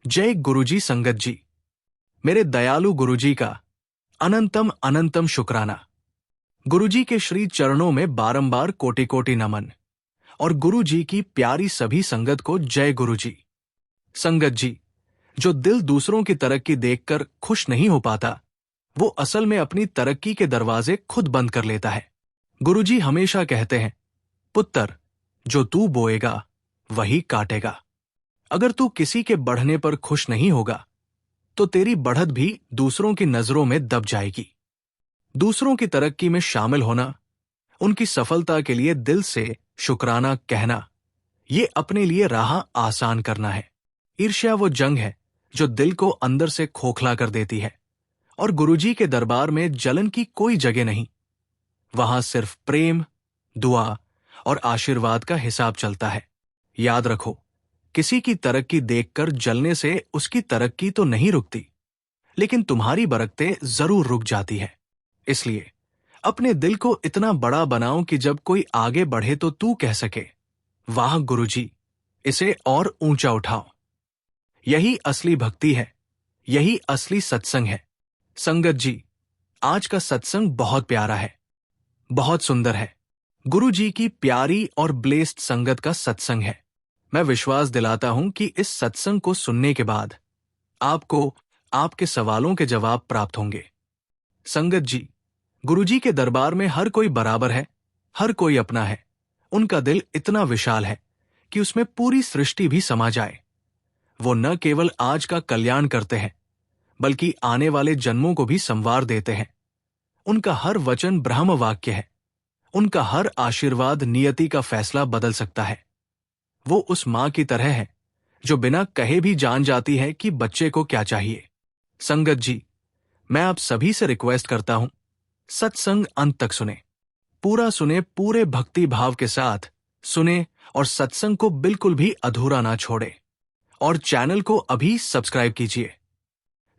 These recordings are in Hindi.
जय गुरुजी संगत जी। मेरे दयालु गुरुजी का अनंतम अनंतम शुक्राना। गुरुजी के श्री चरणों में बारंबार कोटि कोटि नमन। और गुरुजी की प्यारी सभी संगत को जय गुरुजी। संगत जी, जो दिल दूसरों की तरक्की देखकर खुश नहीं हो पाता, वो असल में अपनी तरक्की के दरवाजे खुद बंद कर लेता है। गुरुजी हमेशा कहते हैं, पुत्र, जो तू बोएगा वही काटेगा। अगर तू किसी के बढ़ने पर खुश नहीं होगा तो तेरी बढ़त भी दूसरों की नजरों में दब जाएगी। दूसरों की तरक्की में शामिल होना, उनकी सफलता के लिए दिल से शुक्राना कहना, ये अपने लिए राह आसान करना है। ईर्ष्या वो जंग है जो दिल को अंदर से खोखला कर देती है, और गुरुजी के दरबार में जलन की कोई जगह नहीं। वहां सिर्फ प्रेम, दुआ और आशीर्वाद का हिसाब चलता है। याद रखो, किसी की तरक्की देखकर जलने से उसकी तरक्की तो नहीं रुकती, लेकिन तुम्हारी बरकतें जरूर रुक जाती है। इसलिए अपने दिल को इतना बड़ा बनाओ कि जब कोई आगे बढ़े तो तू कह सके, वाह गुरुजी, इसे और ऊंचा उठाओ। यही असली भक्ति है, यही असली सत्संग है। संगत जी, आज का सत्संग बहुत प्यारा है, बहुत सुंदर है। गुरुजी की प्यारी और ब्लेस्ड संगत का सत्संग है। मैं विश्वास दिलाता हूं कि इस सत्संग को सुनने के बाद आपको आपके सवालों के जवाब प्राप्त होंगे। संगत जी, गुरुजी के दरबार में हर कोई बराबर है, हर कोई अपना है। उनका दिल इतना विशाल है कि उसमें पूरी सृष्टि भी समा जाए। वो न केवल आज का कल्याण करते हैं, बल्कि आने वाले जन्मों को भी संवार देते हैं। उनका हर वचन ब्रह्म वाक्य है। उनका हर आशीर्वाद नियति का फैसला बदल सकता है। वो उस मां की तरह है जो बिना कहे भी जान जाती है कि बच्चे को क्या चाहिए। संगत जी, मैं आप सभी से रिक्वेस्ट करता हूं, सत्संग अंत तक सुने, पूरा सुने, पूरे भक्ति भाव के साथ सुने, और सत्संग को बिल्कुल भी अधूरा ना छोड़े। और चैनल को अभी सब्सक्राइब कीजिए,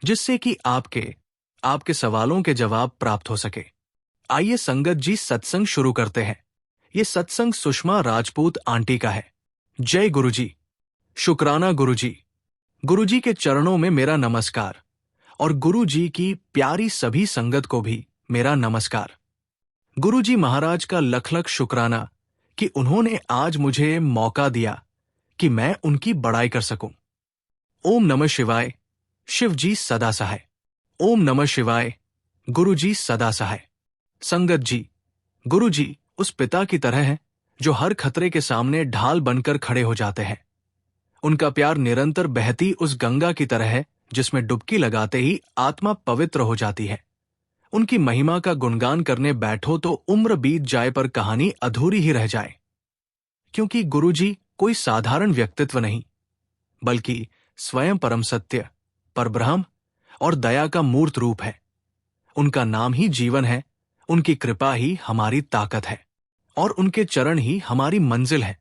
जिससे कि आपके सवालों के जवाब प्राप्त हो सके। आइए संगत जी, सत्संग शुरू करते हैं। ये सत्संग सुषमा राजपूत आंटी का है। जय गुरुजी, शुक्राना गुरुजी। गुरुजी के चरणों में मेरा नमस्कार, और गुरुजी की प्यारी सभी संगत को भी मेरा नमस्कार। गुरुजी महाराज का लख लख शुक्राना कि उन्होंने आज मुझे मौका दिया कि मैं उनकी बड़ाई कर सकूं। ओम नमः शिवाय, शिव जी सदा सहाय। ओम नमः शिवाय, गुरुजी सदा सहाय। संगत जी, गुरुजी उस पिता की तरह है जो हर खतरे के सामने ढाल बनकर खड़े हो जाते हैं। उनका प्यार निरंतर बहती उस गंगा की तरह है जिसमें डुबकी लगाते ही आत्मा पवित्र हो जाती है। उनकी महिमा का गुणगान करने बैठो तो उम्र बीत जाए पर कहानी अधूरी ही रह जाए, क्योंकि गुरुजी कोई साधारण व्यक्तित्व नहीं, बल्कि स्वयं परम सत्य, परब्रह्म और दया का मूर्त रूप है। उनका नाम ही जीवन है, उनकी कृपा ही हमारी ताकत है, और उनके चरण ही हमारी मंजिल है।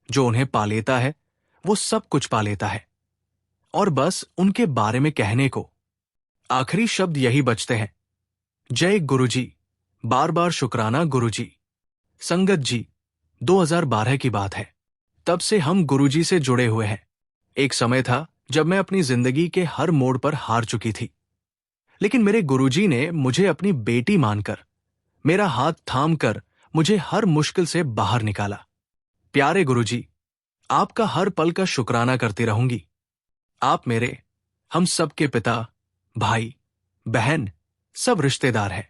जो उन्हें पा लेता है वो सब कुछ पा लेता है। और बस उनके बारे में कहने को आखिरी शब्द यही बचते हैं, जय गुरुजी, बार बार शुक्राना गुरुजी। संगत जी, 2012 की बात है। तब से हम गुरुजी से जुड़े हुए हैं। एक समय था जब मैं अपनी जिंदगी के हर मोड़ पर हार चुकी थी, लेकिन मेरे गुरुजी ने मुझे अपनी बेटी मानकर, मेरा हाथ थामकर मुझे हर मुश्किल से बाहर निकाला। प्यारे गुरुजी, आपका हर पल का शुक्राना करती रहूंगी। आप मेरे, हम सबके पिता, भाई, बहन, सब रिश्तेदार हैं।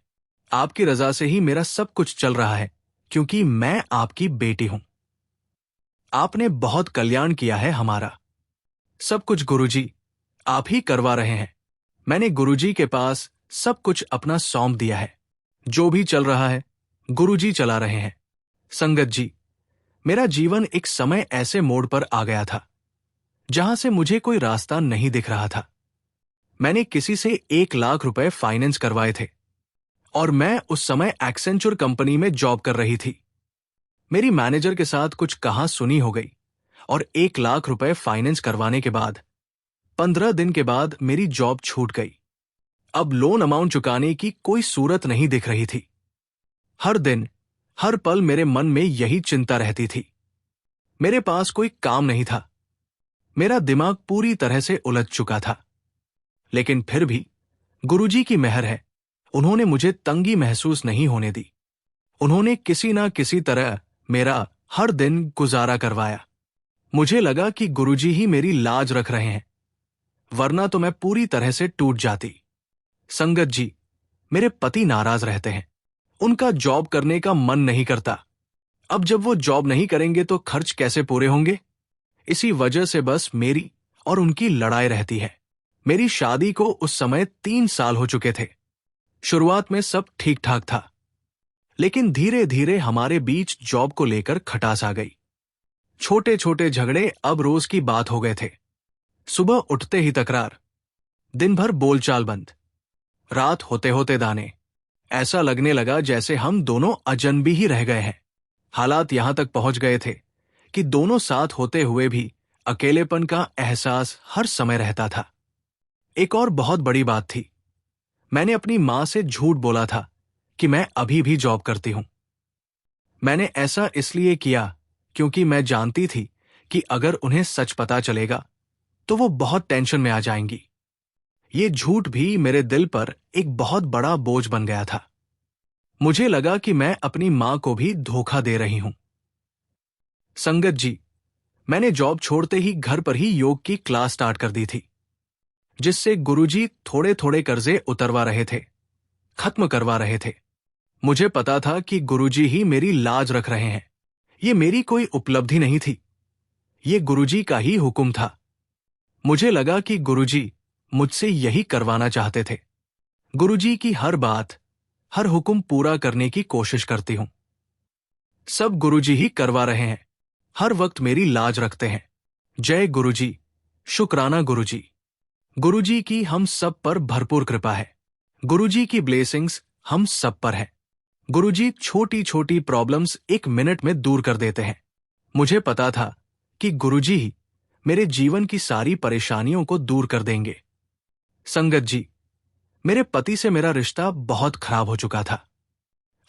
आपकी रजा से ही मेरा सब कुछ चल रहा है, क्योंकि मैं आपकी बेटी हूं। आपने बहुत कल्याण किया है हमारा। सब कुछ गुरुजी आप ही करवा रहे हैं। मैंने गुरुजी के पास सब कुछ अपना सौंप दिया है। जो भी चल रहा है गुरुजी चला रहे हैं। संगत जी, मेरा जीवन एक समय ऐसे मोड़ पर आ गया था जहां से मुझे कोई रास्ता नहीं दिख रहा था। मैंने किसी से 1 लाख रुपए फाइनेंस करवाए थे, और मैं उस समय एक्सेंचर कंपनी में जॉब कर रही थी। मेरी मैनेजर के साथ कुछ कहा सुनी हो गई, और 1 लाख रुपए फाइनेंस करवाने के बाद 15 दिन के बाद मेरी जॉब छूट गई। अब लोन अमाउंट चुकाने की कोई सूरत नहीं दिख रही थी। हर दिन, हर पल मेरे मन में यही चिंता रहती थी। मेरे पास कोई काम नहीं था। मेरा दिमाग पूरी तरह से उलझ चुका था। लेकिन फिर भी गुरुजी की मेहर है, उन्होंने मुझे तंगी महसूस नहीं होने दी। उन्होंने किसी ना किसी तरह मेरा हर दिन गुजारा करवाया। मुझे लगा कि गुरुजी ही मेरी लाज रख रहे हैं, वरना तो मैं पूरी तरह से टूट जाती। संगत जी, मेरे पति नाराज रहते हैं, उनका जॉब करने का मन नहीं करता। अब जब वो जॉब नहीं करेंगे तो खर्च कैसे पूरे होंगे? इसी वजह से बस मेरी और उनकी लड़ाई रहती है। मेरी शादी को उस समय 3 साल हो चुके थे। शुरुआत में सब ठीक ठाक था, लेकिन धीरे धीरे हमारे बीच जॉब को लेकर खटास आ गई। छोटे छोटे झगड़े अब रोज की बात हो गए थे। सुबह उठते ही तकरार, दिन भर बोलचाल बंद, रात होते होते दाने। ऐसा लगने लगा जैसे हम दोनों अजनबी ही रह गए हैं। हालात यहां तक पहुंच गए थे कि दोनों साथ होते हुए भी अकेलेपन का एहसास हर समय रहता था। एक और बहुत बड़ी बात थी, मैंने अपनी मां से झूठ बोला था कि मैं अभी भी जॉब करती हूं। मैंने ऐसा इसलिए किया क्योंकि मैं जानती थी कि अगर उन्हें सच पता चलेगा तो वो बहुत टेंशन में आ जाएंगी। ये झूठ भी मेरे दिल पर एक बहुत बड़ा बोझ बन गया था। मुझे लगा कि मैं अपनी मां को भी धोखा दे रही हूं। संगत जी, मैंने जॉब छोड़ते ही घर पर ही योग की क्लास स्टार्ट कर दी थी, जिससे गुरुजी थोड़े थोड़े कर्जे उतरवा रहे थे, खत्म करवा रहे थे। मुझे पता था कि गुरुजी ही मेरी लाज रख रहे हैं। ये मेरी कोई उपलब्धि नहीं थी, ये गुरुजी का ही हुक्म था। मुझे लगा कि गुरुजी मुझसे यही करवाना चाहते थे। गुरुजी की हर बात, हर हुक्म पूरा करने की कोशिश करती हूं। सब गुरुजी ही करवा रहे हैं, हर वक्त मेरी लाज रखते हैं। जय गुरुजी, शुक्राना गुरुजी। गुरुजी की हम सब पर भरपूर कृपा है। गुरुजी की ब्लेसिंग्स हम सब पर है। गुरुजी छोटी छोटी प्रॉब्लम्स 1 मिनट में दूर कर देते हैं। मुझे पता था कि गुरुजी ही मेरे जीवन की सारी परेशानियों को दूर कर देंगे। संगत जी, मेरे पति से मेरा रिश्ता बहुत खराब हो चुका था।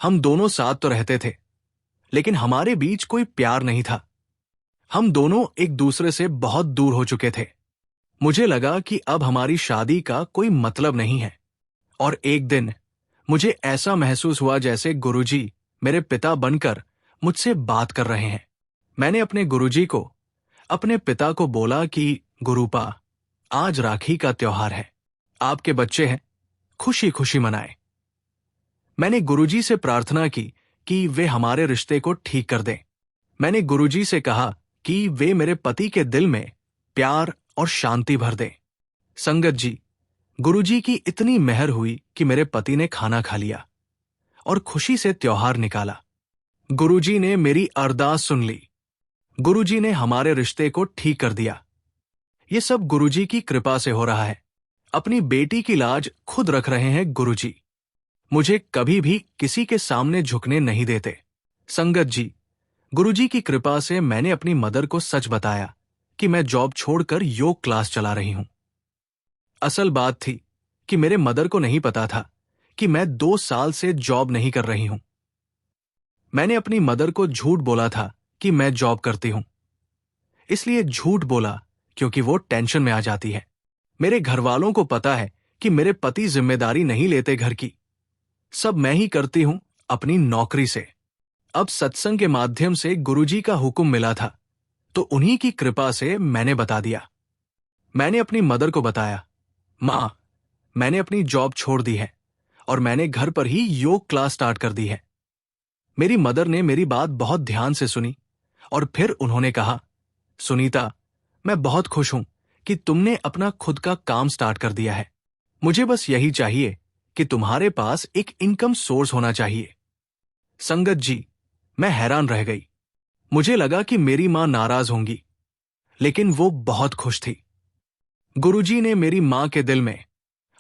हम दोनों साथ तो रहते थे, लेकिन हमारे बीच कोई प्यार नहीं था। हम दोनों एक दूसरे से बहुत दूर हो चुके थे। मुझे लगा कि अब हमारी शादी का कोई मतलब नहीं है। और एक दिन मुझे ऐसा महसूस हुआ जैसे गुरुजी मेरे पिता बनकर मुझसे बात कर रहे हैं। मैंने अपने गुरुजी को, अपने पिता को बोला कि गुरुपा, आज राखी का त्योहार है, आपके बच्चे हैं, खुशी खुशी मनाएं। मैंने गुरुजी से प्रार्थना की कि वे हमारे रिश्ते को ठीक कर दें। मैंने गुरुजी से कहा कि वे मेरे पति के दिल में प्यार और शांति भर दें। संगत जी, गुरुजी की इतनी मेहर हुई कि मेरे पति ने खाना खा लिया और खुशी से त्योहार निकाला। गुरुजी ने मेरी अरदास सुन ली। गुरुजी ने हमारे रिश्ते को ठीक कर दिया। ये सब गुरुजी की कृपा से हो रहा है। अपनी बेटी की लाज खुद रख रहे हैं गुरुजी। मुझे कभी भी किसी के सामने झुकने नहीं देते। संगत जी, गुरुजी की कृपा से मैंने अपनी मदर को सच बताया कि मैं जॉब छोड़कर योग क्लास चला रही हूं। असल बात थी कि मेरे मदर को नहीं पता था कि मैं 2 साल से जॉब नहीं कर रही हूं। मैंने अपनी मदर को झूठ बोला था कि मैं जॉब करती हूं। इसलिए झूठ बोला क्योंकि वो टेंशन में आ जाती है। मेरे घर वालों को पता है कि मेरे पति जिम्मेदारी नहीं लेते घर की, सब मैं ही करती हूं अपनी नौकरी से। अब सत्संग के माध्यम से गुरुजी का हुक्म मिला था, तो उन्हीं की कृपा से मैंने बता दिया। मैंने अपनी मदर को बताया, मां, मैंने अपनी जॉब छोड़ दी है और मैंने घर पर ही योग क्लास स्टार्ट कर दी है। मेरी मदर ने मेरी बात बहुत ध्यान से सुनी और फिर उन्होंने कहा, सुनीता, मैं बहुत खुश हूं कि तुमने अपना खुद का काम स्टार्ट कर दिया है। मुझे बस यही चाहिए कि तुम्हारे पास एक इनकम सोर्स होना चाहिए। संगत जी, मैं हैरान रह गई। मुझे लगा कि मेरी मां नाराज होंगी, लेकिन वो बहुत खुश थी। गुरुजी ने मेरी मां के दिल में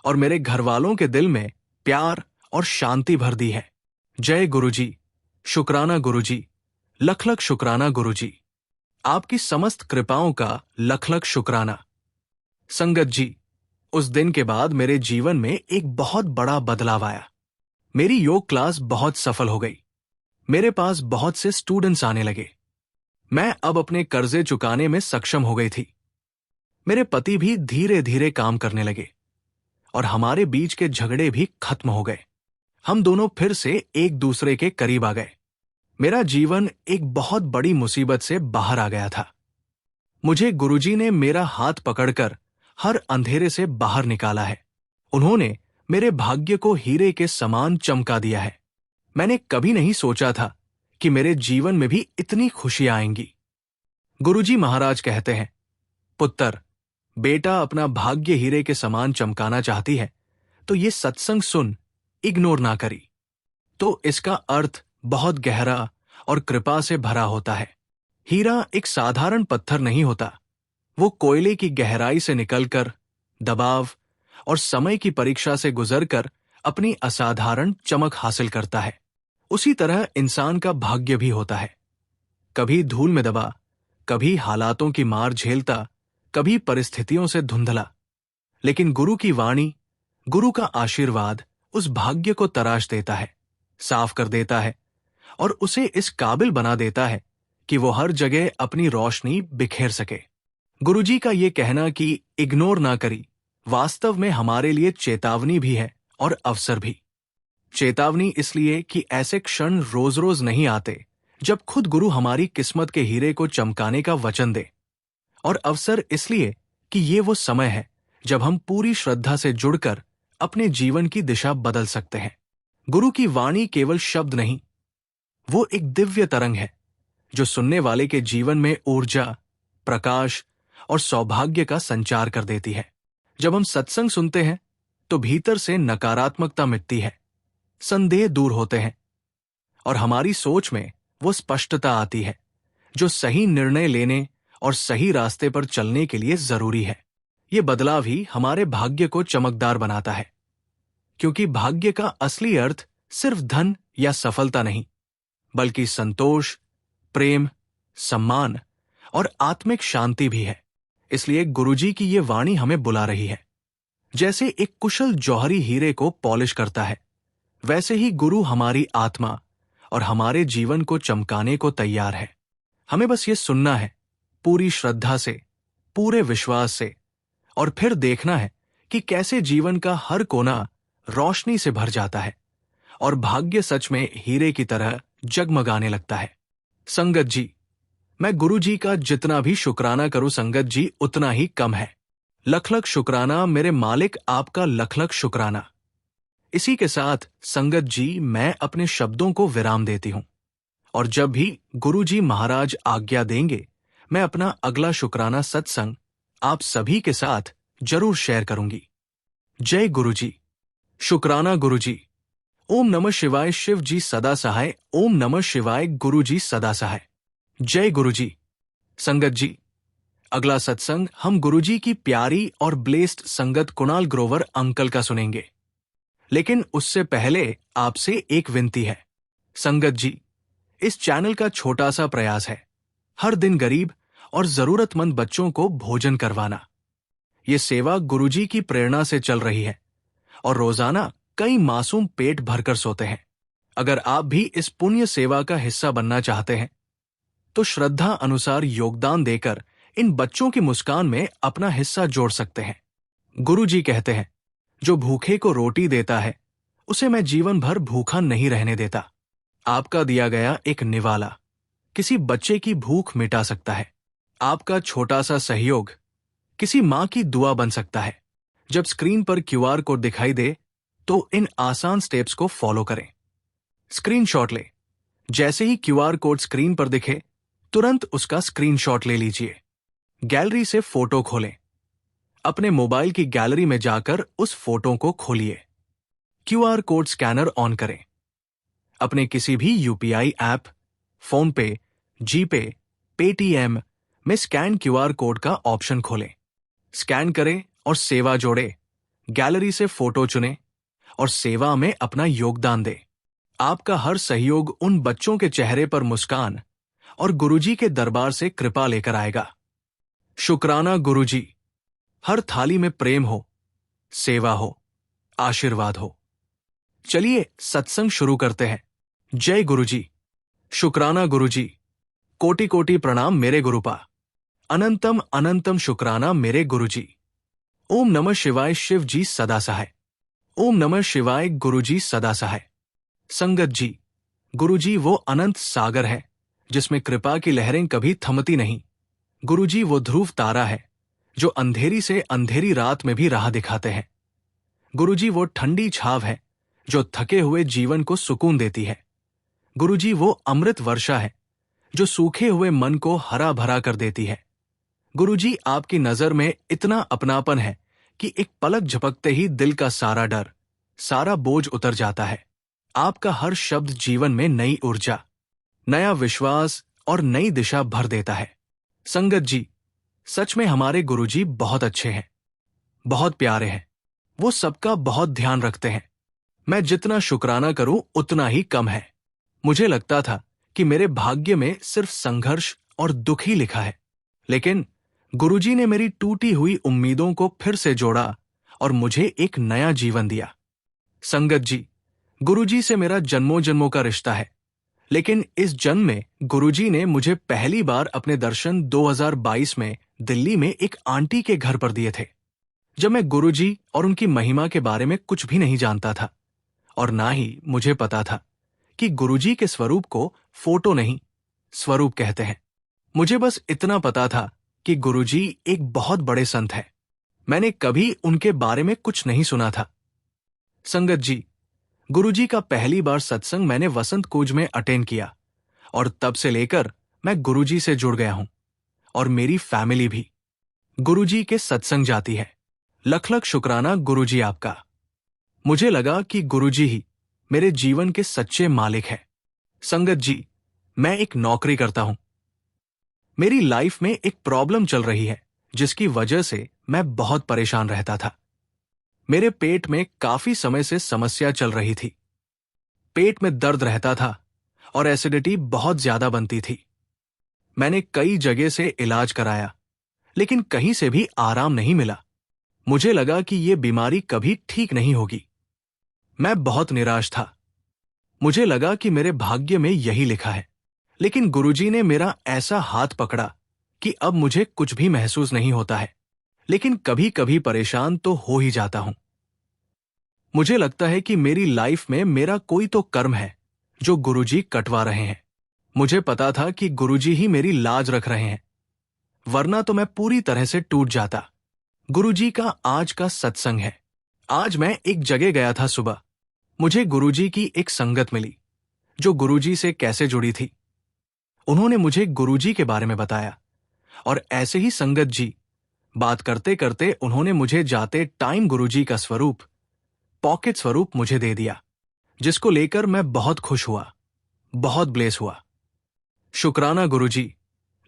और मेरे घर वालों के दिल में प्यार और शांति भर दी है। जय गुरुजी, शुक्राना गुरुजी, लख लख शुक्राना गुरुजी। आपकी समस्त कृपाओं का लख लख शुक्राना। संगत जी, उस दिन के बाद मेरे जीवन में एक बहुत बड़ा बदलाव आया। मेरी योग क्लास बहुत सफल हो गई। मेरे पास बहुत से स्टूडेंट्स आने लगे। मैं अब अपने कर्जे चुकाने में सक्षम हो गई थी। मेरे पति भी धीरे धीरे काम करने लगे और हमारे बीच के झगड़े भी खत्म हो गए। हम दोनों फिर से एक दूसरे के करीब आ गए। मेरा जीवन एक बहुत बड़ी मुसीबत से बाहर आ गया था। मुझे गुरुजी ने मेरा हाथ पकड़कर हर अंधेरे से बाहर निकाला है। उन्होंने मेरे भाग्य को हीरे के समान चमका दिया है। मैंने कभी नहीं सोचा था कि मेरे जीवन में भी इतनी खुशियां आएंगी। गुरुजी महाराज कहते हैं, पुत्र, बेटा अपना भाग्य हीरे के समान चमकाना चाहती है तो ये सत्संग सुन, इग्नोर ना करी। तो इसका अर्थ बहुत गहरा और कृपा से भरा होता है। हीरा एक साधारण पत्थर नहीं होता। वो कोयले की गहराई से निकलकर, दबाव और समय की परीक्षा से गुजरकर अपनी असाधारण चमक हासिल करता है। उसी तरह इंसान का भाग्य भी होता है। कभी धूल में दबा, कभी हालातों की मार झेलता, कभी परिस्थितियों से धुंधला। लेकिन गुरु की वाणी, गुरु का आशीर्वाद उस भाग्य को तराश देता है, साफ कर देता है और उसे इस काबिल बना देता है कि वो हर जगह अपनी रोशनी बिखेर सके। गुरुजी का ये कहना कि इग्नोर ना करी, वास्तव में हमारे लिए चेतावनी भी है और अवसर भी। चेतावनी इसलिए कि ऐसे क्षण रोज रोज नहीं आते जब खुद गुरु हमारी किस्मत के हीरे को चमकाने का वचन दे, और अवसर इसलिए कि ये वो समय है जब हम पूरी श्रद्धा से जुड़कर अपने जीवन की दिशा बदल सकते हैं। गुरु की वाणी केवल शब्द नहीं, वो एक दिव्य तरंग है जो सुनने वाले के जीवन में ऊर्जा, प्रकाश और सौभाग्य का संचार कर देती है। जब हम सत्संग सुनते हैं तो भीतर से नकारात्मकता मिटती है, संदेह दूर होते हैं और हमारी सोच में वो स्पष्टता आती है जो सही निर्णय लेने और सही रास्ते पर चलने के लिए जरूरी है। ये बदलाव ही हमारे भाग्य को चमकदार बनाता है, क्योंकि भाग्य का असली अर्थ सिर्फ धन या सफलता नहीं, बल्कि संतोष, प्रेम, सम्मान और आत्मिक शांति भी है। इसलिए गुरुजी की ये वाणी हमें बुला रही है। जैसे एक कुशल जौहरी हीरे को पॉलिश करता है, वैसे ही गुरु हमारी आत्मा और हमारे जीवन को चमकाने को तैयार है। हमें बस ये सुनना है, पूरी श्रद्धा से, पूरे विश्वास से, और फिर देखना है कि कैसे जीवन का हर कोना रोशनी से भर जाता है और भाग्य सच में हीरे की तरह जगमगाने लगता है। संगत जी, मैं गुरु जी का जितना भी शुक्राना करूं संगत जी उतना ही कम है। लख लख शुक्राना मेरे मालिक, आपका लख लख शुक्राना। इसी के साथ संगत जी मैं अपने शब्दों को विराम देती हूं, और जब भी गुरु जी महाराज आज्ञा देंगे मैं अपना अगला शुक्राना सत्संग आप सभी के साथ जरूर शेयर करूंगी। जय गुरु जी। शुक्राना गुरु जी। ओम नमः शिवाय, शिव जी सदा सहाय। ओम नमः शिवाय, गुरु जी सदा सहाय। जय गुरु जी। संगत जी, अगला सत्संग हम गुरुजी की प्यारी और ब्लेस्ड संगत कुणाल ग्रोवर अंकल का सुनेंगे। लेकिन उससे पहले आपसे एक विनती है। संगत जी, इस चैनल का छोटा सा प्रयास है हर दिन गरीब और जरूरतमंद बच्चों को भोजन करवाना। ये सेवा गुरुजी की प्रेरणा से चल रही है और रोजाना कई मासूम पेट भरकर सोते हैं। अगर आप भी इस पुण्य सेवा का हिस्सा बनना चाहते हैं तो श्रद्धा अनुसार योगदान देकर इन बच्चों की मुस्कान में अपना हिस्सा जोड़ सकते हैं। गुरुजी कहते हैं, जो भूखे को रोटी देता है उसे मैं जीवन भर भूखा नहीं रहने देता। आपका दिया गया एक निवाला किसी बच्चे की भूख मिटा सकता है। आपका छोटा सा सहयोग किसी मां की दुआ बन सकता है। जब स्क्रीन पर क्यूआर कोड दिखाई दे तो इन आसान स्टेप्स को फॉलो करें। स्क्रीनशॉट ले। जैसे ही क्यूआर कोड स्क्रीन पर दिखे तुरंत उसका स्क्रीनशॉट ले लीजिए। गैलरी से फोटो खोलें। अपने मोबाइल की गैलरी में जाकर उस फोटो को खोलिए। क्यूआर कोड स्कैनर ऑन करें। अपने किसी भी यूपीआई ऐप, फोन पे, जीपे, पेटीएम में स्कैन क्यूआर कोड का ऑप्शन खोलें। स्कैन करें और सेवा जोड़े। गैलरी से फोटो चुनें और सेवा में अपना योगदान दें। आपका हर सहयोग उन बच्चों के चेहरे पर मुस्कान और गुरुजी के दरबार से कृपा लेकर आएगा। शुक्राना गुरुजी। हर थाली में प्रेम हो, सेवा हो, आशीर्वाद हो। चलिए सत्संग शुरू करते हैं। जय गुरुजी। शुक्राना गुरुजी। कोटि कोटि प्रणाम मेरे गुरुपा। अनंतम अनंतम शुक्राना मेरे गुरुजी। ओम नमः शिवाय शिव जी सदा सहाय। ओम नमः शिवाय गुरुजी सदा सहाय। संगत जी, गुरुजी वो अनंत सागर है जिसमें कृपा की लहरें कभी थमती नहीं। गुरुजी वो ध्रुव तारा है जो अंधेरी से अंधेरी रात में भी राह दिखाते हैं। गुरुजी वो ठंडी छाव है जो थके हुए जीवन को सुकून देती है। गुरुजी वो अमृत वर्षा है जो सूखे हुए मन को हरा भरा कर देती है। गुरुजी, आपकी नजर में इतना अपनापन है कि एक पलक झपकते ही दिल का सारा डर, सारा बोझ उतर जाता है। आपका हर शब्द जीवन में नई ऊर्जा, नया विश्वास और नई दिशा भर देता है। संगत जी, सच में हमारे गुरुजी बहुत अच्छे हैं, बहुत प्यारे हैं। वो सबका बहुत ध्यान रखते हैं। मैं जितना शुक्राना करूं उतना ही कम है। मुझे लगता था कि मेरे भाग्य में सिर्फ संघर्ष और दुख ही लिखा है, लेकिन गुरुजी ने मेरी टूटी हुई उम्मीदों को फिर से जोड़ा और मुझे एक नया जीवन दिया। संगत जी, गुरुजी से मेरा जन्मों जन्मों का रिश्ता है, लेकिन इस जन्म में गुरुजी ने मुझे पहली बार अपने दर्शन 2022 में दिल्ली में एक आंटी के घर पर दिए थे, जब मैं गुरुजी और उनकी महिमा के बारे में कुछ भी नहीं जानता था और ना ही मुझे पता था कि गुरुजी के स्वरूप को फोटो नहीं, स्वरूप कहते हैं। मुझे बस इतना पता था कि गुरुजी एक बहुत बड़े संत हैं। मैंने कभी उनके बारे में कुछ नहीं सुना था। संगत जी, गुरुजी का पहली बार सत्संग मैंने वसंत कुंज में अटेंड किया और तब से लेकर मैं गुरुजी से जुड़ गया हूं और मेरी फैमिली भी गुरुजी के सत्संग जाती है। लख लख शुक्राना गुरुजी आपका। मुझे लगा कि गुरुजी ही मेरे जीवन के सच्चे मालिक हैं। संगत जी, मैं एक नौकरी करता हूं। मेरी लाइफ में एक प्रॉब्लम चल रही है जिसकी वजह से मैं बहुत परेशान रहता था। मेरे पेट में काफी समय से समस्या चल रही थी। पेट में दर्द रहता था और एसिडिटी बहुत ज्यादा बनती थी। मैंने कई जगह से इलाज कराया, लेकिन कहीं से भी आराम नहीं मिला। मुझे लगा कि यह बीमारी कभी ठीक नहीं होगी। मैं बहुत निराश था। मुझे लगा कि मेरे भाग्य में यही लिखा है, लेकिन गुरुजी ने मेरा ऐसा हाथ पकड़ा कि अब मुझे कुछ भी महसूस नहीं होता है, लेकिन कभी कभी परेशान तो हो ही जाता हूं। मुझे लगता है कि मेरी लाइफ में मेरा कोई तो कर्म है जो गुरुजी कटवा रहे हैं। मुझे पता था कि गुरुजी ही मेरी लाज रख रहे हैं, वरना तो मैं पूरी तरह से टूट जाता। गुरुजी का आज का सत्संग है। आज मैं एक जगह गया था सुबह। मुझे गुरुजी की एक संगत मिली जो गुरुजी से कैसे जुड़ी थी। उन्होंने मुझे गुरुजी के बारे में बताया और ऐसे ही संगत जी, बात करते करते उन्होंने मुझे जाते टाइम गुरुजी का स्वरूप, पॉकेट स्वरूप मुझे दे दिया, जिसको लेकर मैं बहुत खुश हुआ, बहुत ब्लेस हुआ। शुक्राना गुरुजी,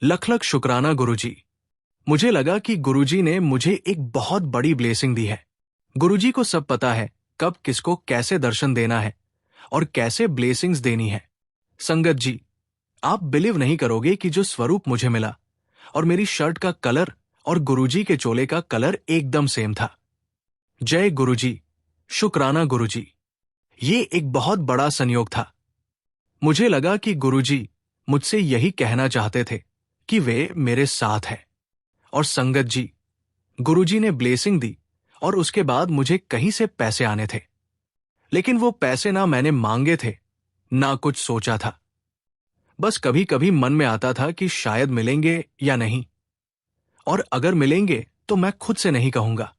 लख लख शुक्राना गुरुजी। मुझे लगा कि गुरुजी ने मुझे एक बहुत बड़ी ब्लेसिंग दी है। गुरुजी को सब पता है कब किसको कैसे दर्शन देना है और कैसे ब्लेसिंग्स देनी है। संगत जी, आप बिलीव नहीं करोगे कि जो स्वरूप मुझे मिला और मेरी शर्ट का कलर और गुरुजी के चोले का कलर एकदम सेम था। जय गुरुजी, शुक्राना गुरुजी। ये एक बहुत बड़ा संयोग था। मुझे लगा कि गुरुजी मुझसे यही कहना चाहते थे कि वे मेरे साथ हैं। और संगत जी, गुरुजी ने ब्लेसिंग दी और उसके बाद मुझे कहीं से पैसे आने थे, लेकिन वो पैसे ना मैंने मांगे थे, ना कुछ सोचा था। बस कभी कभी मन में आता था कि शायद मिलेंगे या नहीं, और अगर मिलेंगे तो मैं खुद से नहीं कहूंगा।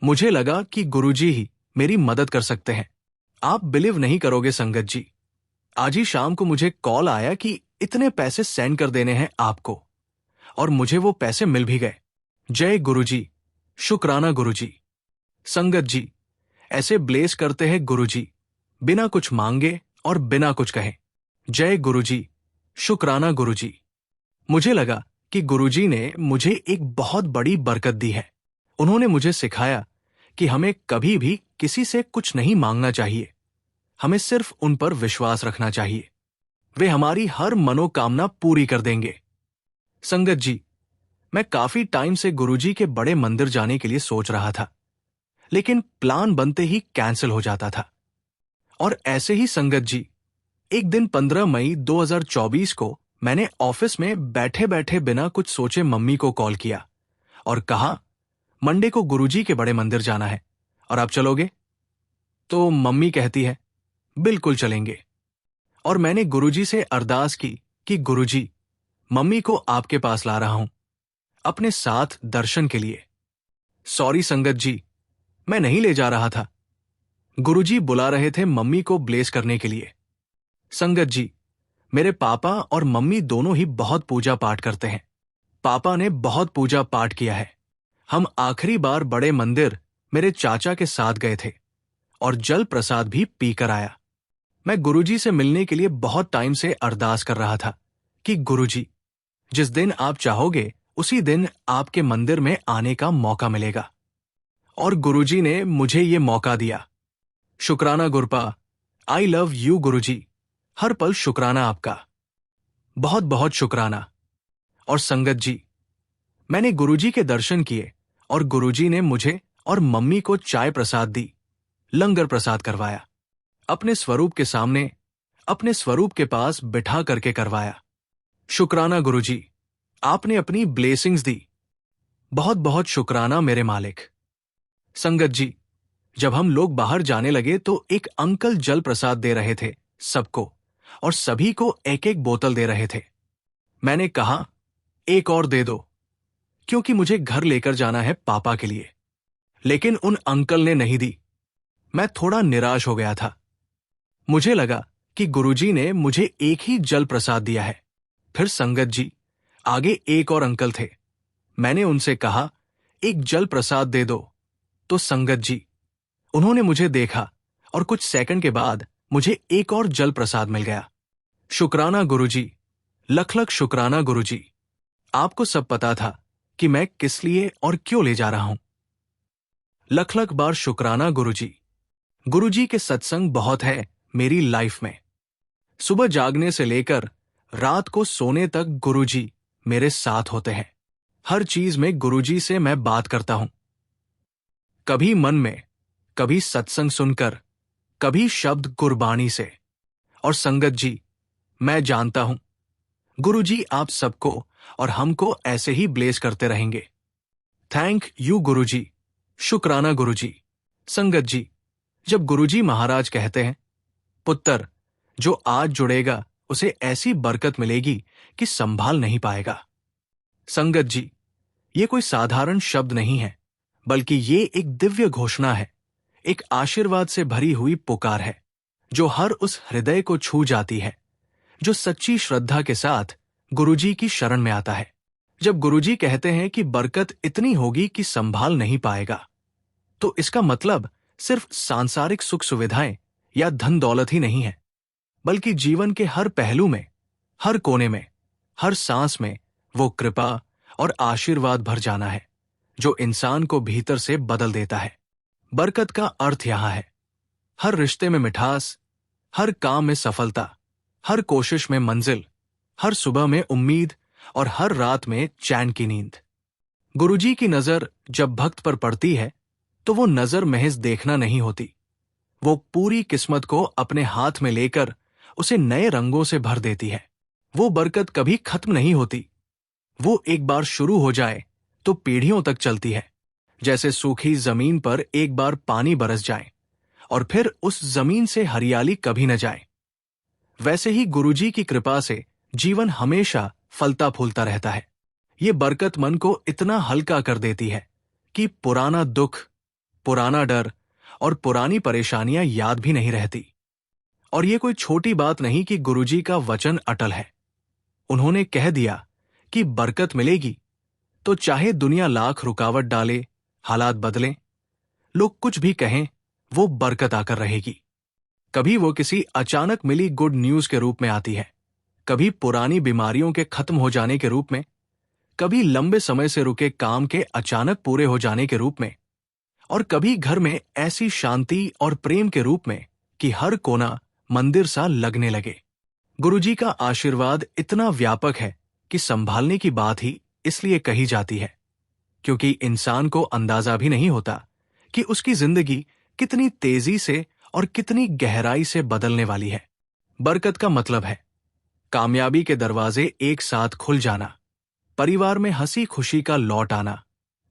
मुझे लगा कि गुरुजी ही मेरी मदद कर सकते हैं। आप बिलीव नहीं करोगे संगत जी, आज ही शाम को मुझे कॉल आया कि इतने पैसे सेंड कर देने हैं आपको, और मुझे वो पैसे मिल भी गए। जय गुरुजी, शुक्राना गुरुजी। संगत जी, ऐसे ब्लेस करते हैं गुरुजी, बिना कुछ मांगे और बिना कुछ कहे। जय गुरुजी, शुक्राना गुरुजी। मुझे लगा कि गुरुजी ने मुझे एक बहुत बड़ी बरकत दी है। उन्होंने मुझे सिखाया कि हमें कभी भी किसी से कुछ नहीं मांगना चाहिए, हमें सिर्फ उन पर विश्वास रखना चाहिए। वे हमारी हर मनोकामना पूरी कर देंगे। संगत जी, मैं काफी टाइम से गुरुजी के बड़े मंदिर जाने के लिए सोच रहा था, लेकिन प्लान बनते ही कैंसिल हो जाता था। और ऐसे ही संगत जी, एक दिन 15 मई 2024 को मैंने ऑफिस में बैठे बैठे बिना कुछ सोचे मम्मी को कॉल किया और कहा, मंडे को गुरुजी के बड़े मंदिर जाना है और आप चलोगे? तो मम्मी कहती है, बिल्कुल चलेंगे। और मैंने गुरुजी से अरदास की कि गुरुजी, मम्मी को आपके पास ला रहा हूं, अपने साथ दर्शन के लिए। सॉरी संगत जी, मैं नहीं ले जा रहा था। गुरुजी बुला रहे थे मम्मी को ब्लेस करने के लिए। संगत जी, मेरे पापा और मम्मी दोनों ही बहुत पूजा पाठ करते हैं। पापा ने बहुत पूजा पाठ किया है। हम आखिरी बार बड़े मंदिर मेरे चाचा के साथ गए थे और जल प्रसाद भी पीकर आया। मैं गुरुजी से मिलने के लिए बहुत टाइम से अरदास कर रहा था कि गुरुजी, जिस दिन आप चाहोगे उसी दिन आपके मंदिर में आने का मौका मिलेगा। और गुरुजी ने मुझे ये मौका दिया। शुक्राना गुरपा, आई लव यू गुरुजी, हर पल शुक्राना आपका, बहुत बहुत शुक्राना। और संगत जी, मैंने गुरुजी के दर्शन किए और गुरुजी ने मुझे और मम्मी को चाय प्रसाद दी, लंगर प्रसाद करवाया, अपने स्वरूप के सामने, अपने स्वरूप के पास बिठा करके करवाया। शुक्राना गुरुजी, आपने अपनी ब्लेसिंग्स दी, बहुत बहुत शुक्राना मेरे मालिक। संगत जी, जब हम लोग बाहर जाने लगे तो एक अंकल जल प्रसाद दे रहे थे सबको और सभी को एक एक बोतल दे रहे थे। मैंने कहा, एक और दे दो, क्योंकि मुझे घर लेकर जाना है पापा के लिए। लेकिन उन अंकल ने नहीं दी। मैं थोड़ा निराश हो गया था। मुझे लगा कि गुरुजी ने मुझे एक ही जल प्रसाद दिया है। फिर संगत जी, आगे एक और अंकल थे। मैंने उनसे कहा, एक जल प्रसाद दे दो। तो संगत जी, उन्होंने मुझे देखा और कुछ सेकंड के बाद मुझे एक और जल प्रसाद मिल गया। शुक्राना गुरुजी, लख लख शुक्राना गुरुजी। आपको सब पता था कि मैं किस लिए और क्यों ले जा रहा हूं। लख लख बार शुक्राना गुरुजी। गुरुजी के सत्संग बहुत है मेरी लाइफ में। सुबह जागने से लेकर रात को सोने तक गुरुजी मेरे साथ होते हैं। हर चीज में गुरुजी से मैं बात करता हूं। कभी मन में, कभी सत्संग सुनकर, कभी शब्द गुरबाणी से। और संगत जी, मैं जानता हूं गुरुजी आप सबको और हमको ऐसे ही ब्लेस करते रहेंगे। थैंक यू गुरुजी, शुक्राना गुरुजी। संगत जी, जब गुरुजी महाराज कहते हैं, पुत्र, जो आज जुड़ेगा उसे ऐसी बरकत मिलेगी कि संभाल नहीं पाएगा। संगत जी, ये कोई साधारण शब्द नहीं है, बल्कि ये एक दिव्य घोषणा है, एक आशीर्वाद से भरी हुई पुकार है, जो हर उस हृदय को छू जाती है जो सच्ची श्रद्धा के साथ गुरुजी की शरण में आता है। जब गुरुजी कहते हैं कि बरकत इतनी होगी कि संभाल नहीं पाएगा, तो इसका मतलब सिर्फ सांसारिक सुख सुविधाएं या धन दौलत ही नहीं है, बल्कि जीवन के हर पहलू में, हर कोने में, हर सांस में वो कृपा और आशीर्वाद भर जाना है जो इंसान को भीतर से बदल देता है। बरकत का अर्थ यहां है हर रिश्ते में मिठास, हर काम में सफलता, हर कोशिश में मंजिल, हर सुबह में उम्मीद और हर रात में चैन की नींद। गुरुजी की नजर जब भक्त पर पड़ती है तो वो नजर महज देखना नहीं होती, वो पूरी किस्मत को अपने हाथ में लेकर उसे नए रंगों से भर देती है। वो बरकत कभी खत्म नहीं होती। वो एक बार शुरू हो जाए तो पीढ़ियों तक चलती है, जैसे सूखी जमीन पर एक बार पानी बरस जाए और फिर उस जमीन से हरियाली कभी न जाए। वैसे ही गुरुजी की कृपा से जीवन हमेशा फलता फूलता रहता है। ये बरकत मन को इतना हल्का कर देती है कि पुराना दुख, पुराना डर और पुरानी परेशानियां याद भी नहीं रहती। और ये कोई छोटी बात नहीं कि गुरुजी का वचन अटल है। उन्होंने कह दिया कि बरकत मिलेगी, तो चाहे दुनिया लाख रुकावट डाले, हालात बदलें, लोग कुछ भी कहें, वो बरकत आकर रहेगी। कभी वो किसी अचानक मिली गुड न्यूज के रूप में आती है, कभी पुरानी बीमारियों के खत्म हो जाने के रूप में, कभी लंबे समय से रुके काम के अचानक पूरे हो जाने के रूप में, और कभी घर में ऐसी शांति और प्रेम के रूप में कि हर कोना मंदिर सा लगने लगे। गुरुजी का आशीर्वाद इतना व्यापक है कि संभालने की बात ही इसलिए कही जाती है, क्योंकि इंसान को अंदाजा भी नहीं होता कि उसकी जिंदगी कितनी तेजी से और कितनी गहराई से बदलने वाली है। बरकत का मतलब है कामयाबी के दरवाजे एक साथ खुल जाना, परिवार में हंसी खुशी का लौट आना,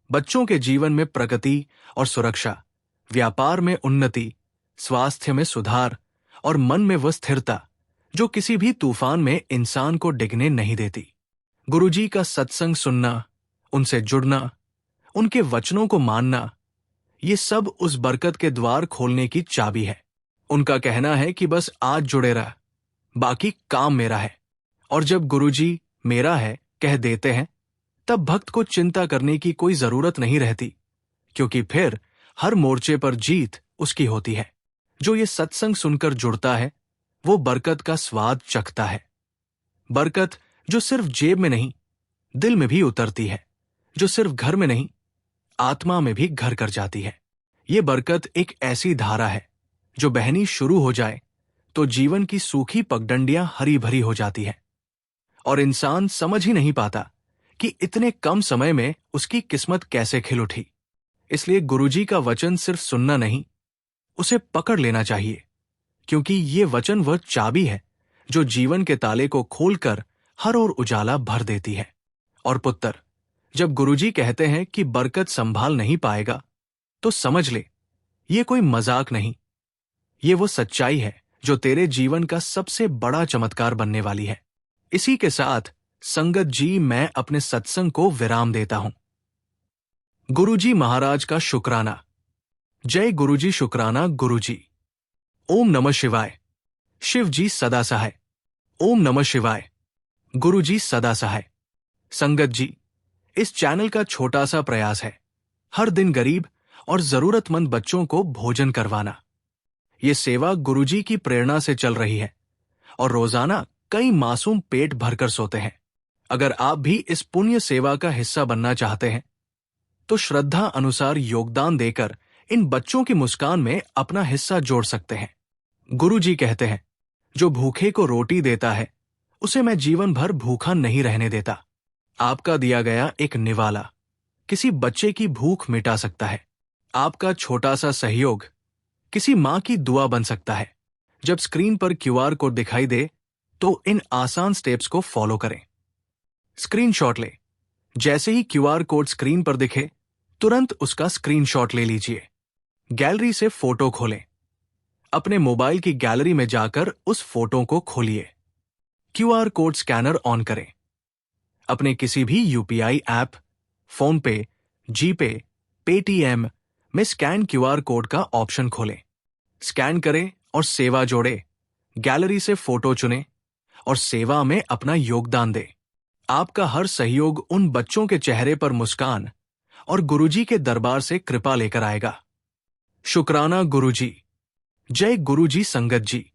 बच्चों के जीवन में प्रगति और सुरक्षा, व्यापार में उन्नति, स्वास्थ्य में सुधार और मन में वह स्थिरता जो किसी भी तूफान में इंसान को डिगने नहीं देती। गुरुजी का सत्संग सुनना, उनसे जुड़ना, उनके वचनों को मानना, ये सब उस बरकत के द्वार खोलने की चाबी है। उनका कहना है कि बस आज जुड़े रह, बाकी काम मेरा है। और जब गुरुजी मेरा है कह देते हैं, तब भक्त को चिंता करने की कोई जरूरत नहीं रहती, क्योंकि फिर हर मोर्चे पर जीत उसकी होती है। जो ये सत्संग सुनकर जुड़ता है वो बरकत का स्वाद चखता है। बरकत जो सिर्फ जेब में नहीं, दिल में भी उतरती है, जो सिर्फ घर में नहीं, आत्मा में भी घर कर जाती है। ये बरकत एक ऐसी धारा है जो बहनी शुरू हो जाए तो जीवन की सूखी पगडंडियां हरी भरी हो जाती है और इंसान समझ ही नहीं पाता कि इतने कम समय में उसकी किस्मत कैसे खिल उठी। इसलिए गुरुजी का वचन सिर्फ सुनना नहीं, उसे पकड़ लेना चाहिए, क्योंकि ये वचन वह चाबी है जो जीवन के ताले को खोलकर हर ओर उजाला भर देती है। और पुत्र, जब गुरुजी कहते हैं कि बरकत संभाल नहीं पाएगा, तो समझ ले ये कोई मजाक नहीं, ये वो सच्चाई है जो तेरे जीवन का सबसे बड़ा चमत्कार बनने वाली है। इसी के साथ संगत जी मैं अपने सत्संग को विराम देता हूं। गुरुजी महाराज का शुक्राना। जय गुरुजी शुक्राना गुरुजी। ओम नमः शिवाय। शिव जी सदा सहाय। ओम नमः शिवाय। गुरुजी सदा सहाय। संगत जी, इस चैनल का छोटा सा प्रयास है हर दिन गरीब और जरूरतमंद बच्चों को भोजन करवाना। ये सेवा गुरुजी की प्रेरणा से चल रही है और रोजाना कई मासूम पेट भरकर सोते हैं। अगर आप भी इस पुण्य सेवा का हिस्सा बनना चाहते हैं तो श्रद्धा अनुसार योगदान देकर इन बच्चों की मुस्कान में अपना हिस्सा जोड़ सकते हैं। गुरुजी कहते हैं, जो भूखे को रोटी देता है उसे मैं जीवन भर भूखा नहीं रहने देता। आपका दिया गया एक निवाला किसी बच्चे की भूख मिटा सकता है। आपका छोटा सा सहयोग किसी मां की दुआ बन सकता है। जब स्क्रीन पर क्यूआर कोड दिखाई दे तो इन आसान स्टेप्स को फॉलो करें। स्क्रीनशॉट ले। जैसे ही क्यूआर कोड स्क्रीन पर दिखे तुरंत उसका स्क्रीनशॉट ले लीजिए। गैलरी से फोटो खोलें। अपने मोबाइल की गैलरी में जाकर उस फोटो को खोलिए। क्यूआर कोड स्कैनर ऑन करें। अपने किसी भी यूपीआई ऐप, फोन पे, जीपे, पेटीएम में स्कैन क्यूआर कोड का ऑप्शन खोलें। स्कैन करें और सेवा जोड़े। गैलरी से फोटो चुनें और सेवा में अपना योगदान दें। आपका हर सहयोग उन बच्चों के चेहरे पर मुस्कान और गुरुजी के दरबार से कृपा लेकर आएगा। शुक्राना गुरुजी। जय गुरुजी संगत जी।